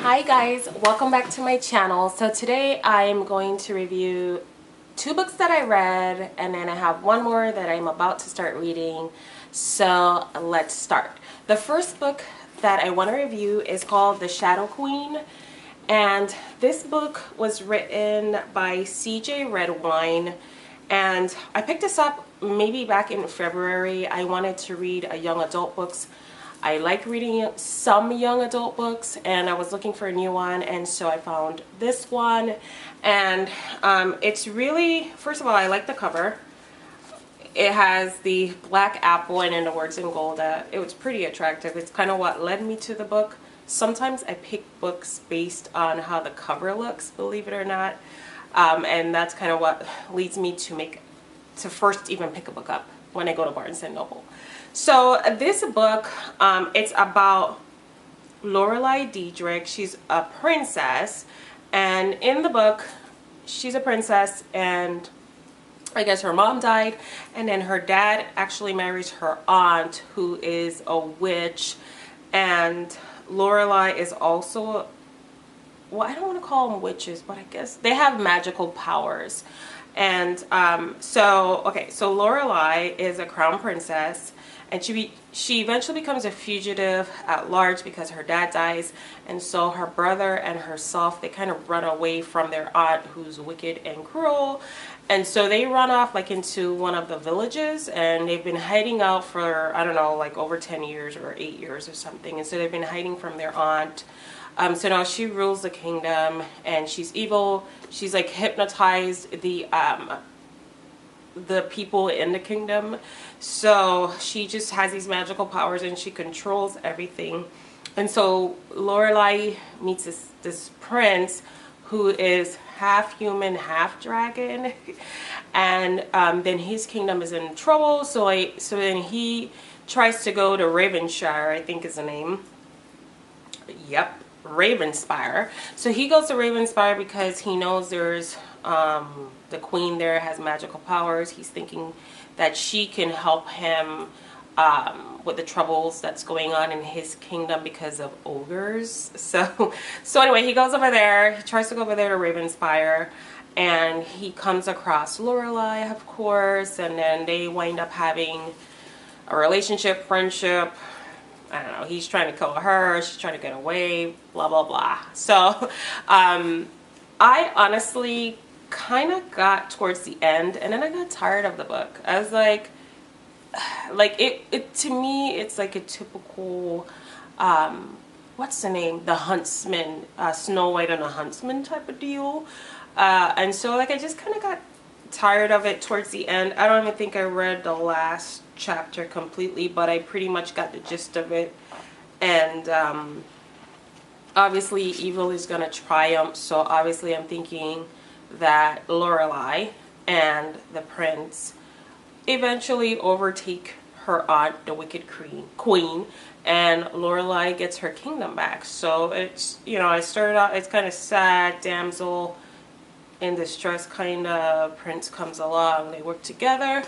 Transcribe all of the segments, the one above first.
Hi guys, welcome back to my channel. So today I'm going to review two books that I read, and then I have one more that I'm about to start reading. So let's start. The first book that I want to review is called The Shadow Queen, and this book was written by C.J. Redwine, and I picked this up maybe back in February. I wanted to read a young adult books. I like reading some young adult books, and I was looking for a new one, and so I found this one. And it's really, first of all, I like the cover. It has the black apple and then the words in gold. It was pretty attractive. It's kind of what led me to the book. Sometimes I pick books based on how the cover looks, believe it or not, and that's kind of what leads me to first even pick a book up when I go to Barnes and Noble. So this book, it's about Lorelei Diedrich. She's a princess, and in the book, she's a princess, and I guess her mom died, and then her dad actually marries her aunt, who is a witch, and Lorelei is also, well, I don't want to call them witches, but I guess they have magical powers. And so Lorelei is a crown princess, and she eventually becomes a fugitive at large because her dad dies, and so her brother and herself, they kind of run away from their aunt, who's wicked and cruel, and so they run off like into one of the villages, and they've been hiding out for, I don't know, like over 10 years or 8 years or something, and so they've been hiding from their aunt. So now she rules the kingdom, and she's evil. She's like hypnotized the people in the kingdom, so she just has these magical powers and she controls everything. And so Lorelei meets this prince who is half human, half dragon, and then his kingdom is in trouble. So then he tries to go to Ravenshire, I think is the name. Yep, Ravenspire. So he goes to Ravenspire because he knows there's the queen there has magical powers. He's thinking that she can help him with the troubles that's going on in his kingdom because of ogres. So anyway, he goes over there. He tries to go over there to Ravenspire, and he comes across Lorelei, of course, and then they wind up having a relationship, friendship. I don't know, he's trying to kill her, she's trying to get away, blah, blah, blah. So, I honestly kind of got towards the end, and then I got tired of the book. I was like it to me, it's like a typical, what's the name? The Huntsman, Snow White and the Huntsman type of deal. And so, like, I just kind of got tired of it towards the end. I don't even think I read the last chapter completely, but I pretty much got the gist of it. And obviously evil is gonna triumph, so obviously I'm thinking that Lorelei and the prince eventually overtake her aunt, the wicked queen, and Lorelei gets her kingdom back. So it's, you know, I started out, it's kind of sad, damsel in distress kind of. Prince comes along, they work together,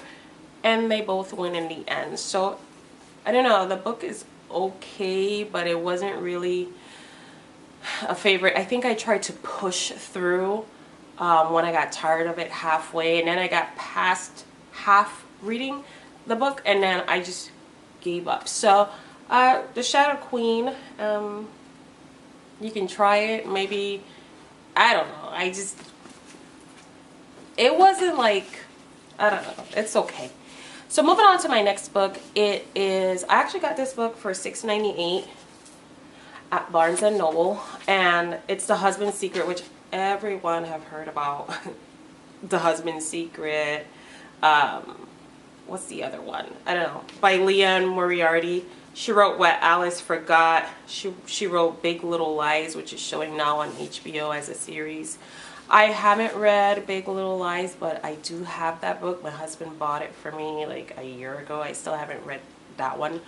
and they both win in the end. So I don't know, the book is okay, but it wasn't really a favorite. I think I tried to push through when I got tired of it halfway, and then I got past half reading the book, and then I just gave up. So The Shadow Queen, you can try it, maybe. I don't know, it wasn't like, I don't know, it's okay. So moving on to my next book, it is, I actually got this book for $6.98 at Barnes and Noble, and it's The Husband's Secret, which everyone have heard about. The Husband's Secret. What's the other one? I don't know. By Liane Moriarty. She wrote What Alice Forgot. She wrote Big Little Lies, which is showing now on HBO as a series. I haven't read Big Little Lies, but I do have that book. My husband bought it for me like a year ago. I still haven't read that one.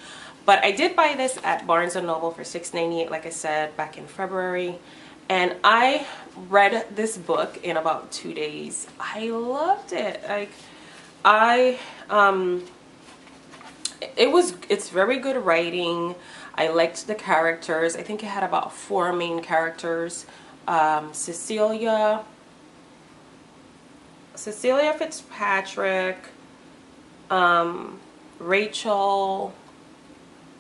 But I did buy this at Barnes & Noble for $6.98, like I said, back in February. And I read this book in about 2 days. I loved it. Like, it's very good writing. I liked the characters. I think it had about 4 main characters. Cecilia Fitzpatrick, Rachel,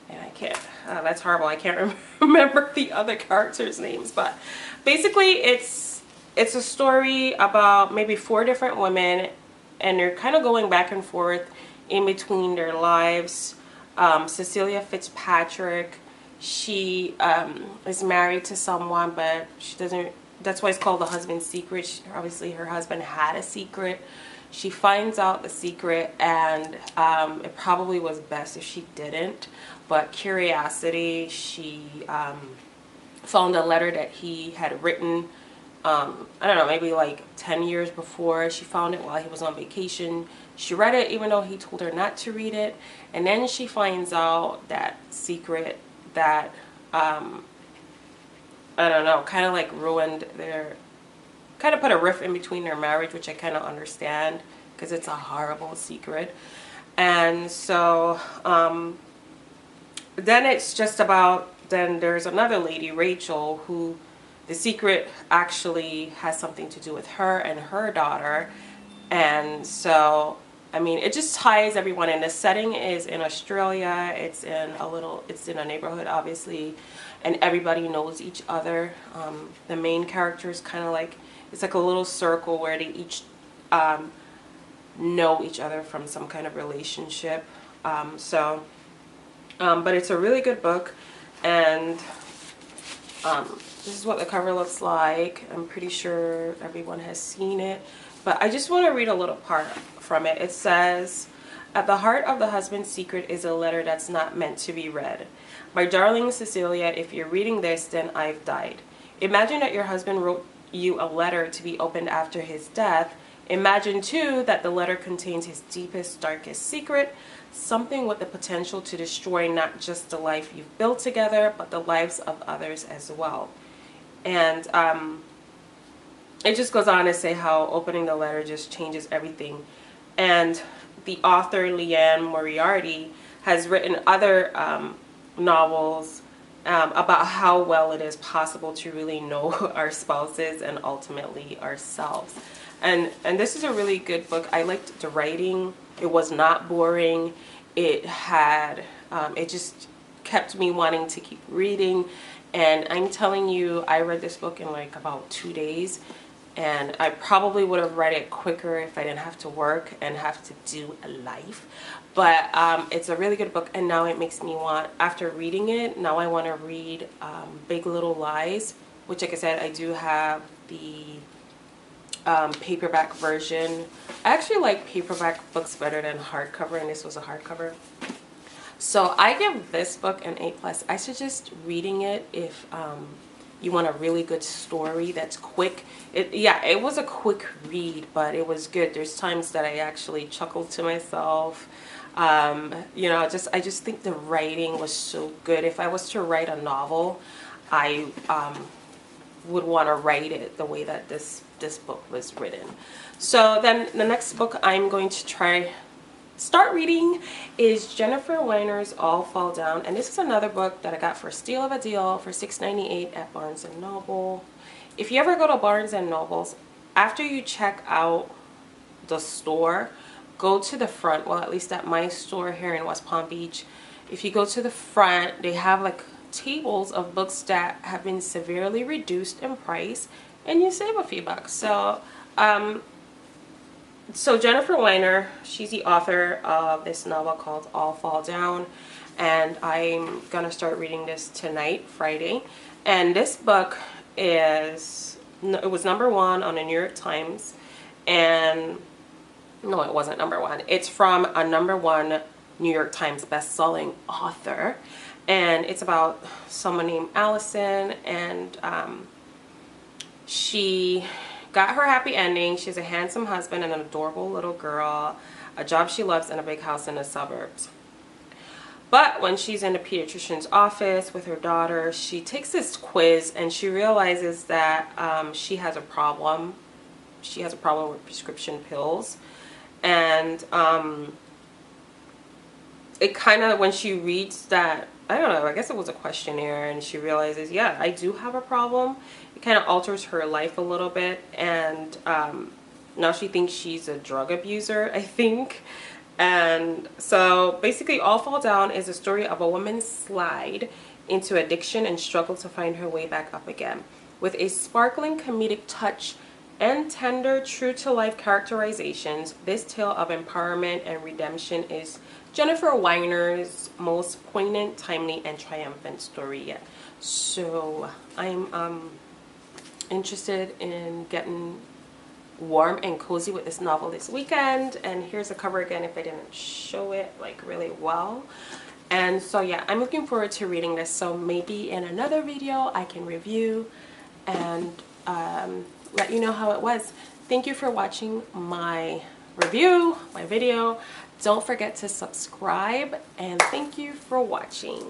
and I can't, that's horrible, I can't remember the other characters' names, but basically it's a story about maybe 4 different women, and they're kind of going back and forth in between their lives. Cecilia Fitzpatrick, she is married to someone, but she doesn't, that's why it's called The Husband's Secret. Obviously her husband had a secret. She finds out the secret, and it probably was best if she didn't, but curiosity, she found a letter that he had written, I don't know, maybe like 10 years before. She found it while he was on vacation. She read it even though he told her not to read it, and then she finds out that secret that I don't know, kind of like ruined their, kind of put a rift in between their marriage, which I kind of understand because it's a horrible secret. And so then it's just about, then there's another lady, Rachel, who the secret actually has something to do with her and her daughter. And so I mean, it just ties everyone in. The setting is in Australia. It's in a neighborhood, obviously, and everybody knows each other. The main characters kind of like, it's like a little circle where they each know each other from some kind of relationship. But it's a really good book, and this is what the cover looks like. I'm pretty sure everyone has seen it, but I just want to read a little part from it. It says, "At the heart of The Husband's Secret is a letter that's not meant to be read. My darling Cecilia, if you're reading this, then I've died. Imagine that your husband wrote you a letter to be opened after his death. Imagine, too, that the letter contains his deepest, darkest secret, something with the potential to destroy not just the life you've built together, but the lives of others as well." And it just goes on to say how opening the letter just changes everything. And the author, Liane Moriarty, has written other novels about how well it is possible to really know our spouses and ultimately ourselves. And this is a really good book. I liked the writing. It was not boring. It had, it just kept me wanting to keep reading. And I'm telling you, I read this book in like about 2 days. And I probably would have read it quicker if I didn't have to work and have to do a life. But it's a really good book, and now it makes me want, after reading it, now I want to read Big Little Lies, which, like I said, I do have the paperback version. I actually like paperback books better than hardcover, and this was a hardcover. So I give this book an A+. I suggest reading it if you want a really good story that's quick. It was a quick read, but it was good. There's times that I actually chuckled to myself. You know, I just think the writing was so good. If I was to write a novel, I would want to write it the way that this book was written. So then the next book I'm going to start reading is Jennifer Weiner's All Fall Down, and this is another book that I got for a steal of a deal for $6.98 at Barnes & Noble. If you ever go to Barnes & Noble's, after you check out the store, go to the front. Well, at least at my store here in West Palm Beach, if you go to the front, they have like tables of books that have been severely reduced in price, and you save a few bucks. So Jennifer Weiner, she's the author of this novel called All Fall Down, and I'm gonna start reading this tonight, Friday. And this book it was #1 on the New York Times, and no, it wasn't #1. It's from a #1 New York Times best-selling author, and it's about someone named Allison, and she got her happy ending. She has a handsome husband and an adorable little girl, a job she loves, and a big house in the suburbs. But when she's in the pediatrician's office with her daughter, she takes this quiz and she realizes that she has a problem. She has a problem with prescription pills. And it kind of, when she reads that I don't know, I guess it was a questionnaire, and she realizes, yeah, I do have a problem. It kind of alters her life a little bit, and now she thinks she's a drug abuser, I think. And so basically All Fall Down is a story of a woman's slide into addiction and struggle to find her way back up again. With a sparkling comedic touch and tender, true-to-life characterizations, this tale of empowerment and redemption is Jennifer Weiner's most poignant, timely, and triumphant story yet. So I'm interested in getting warm and cozy with this novel this weekend. And here's the cover again if I didn't show it like really well. And so yeah, I'm looking forward to reading this. So maybe in another video I can review and let you know how it was. Thank you for watching my review, my video. Don't forget to subscribe, and thank you for watching.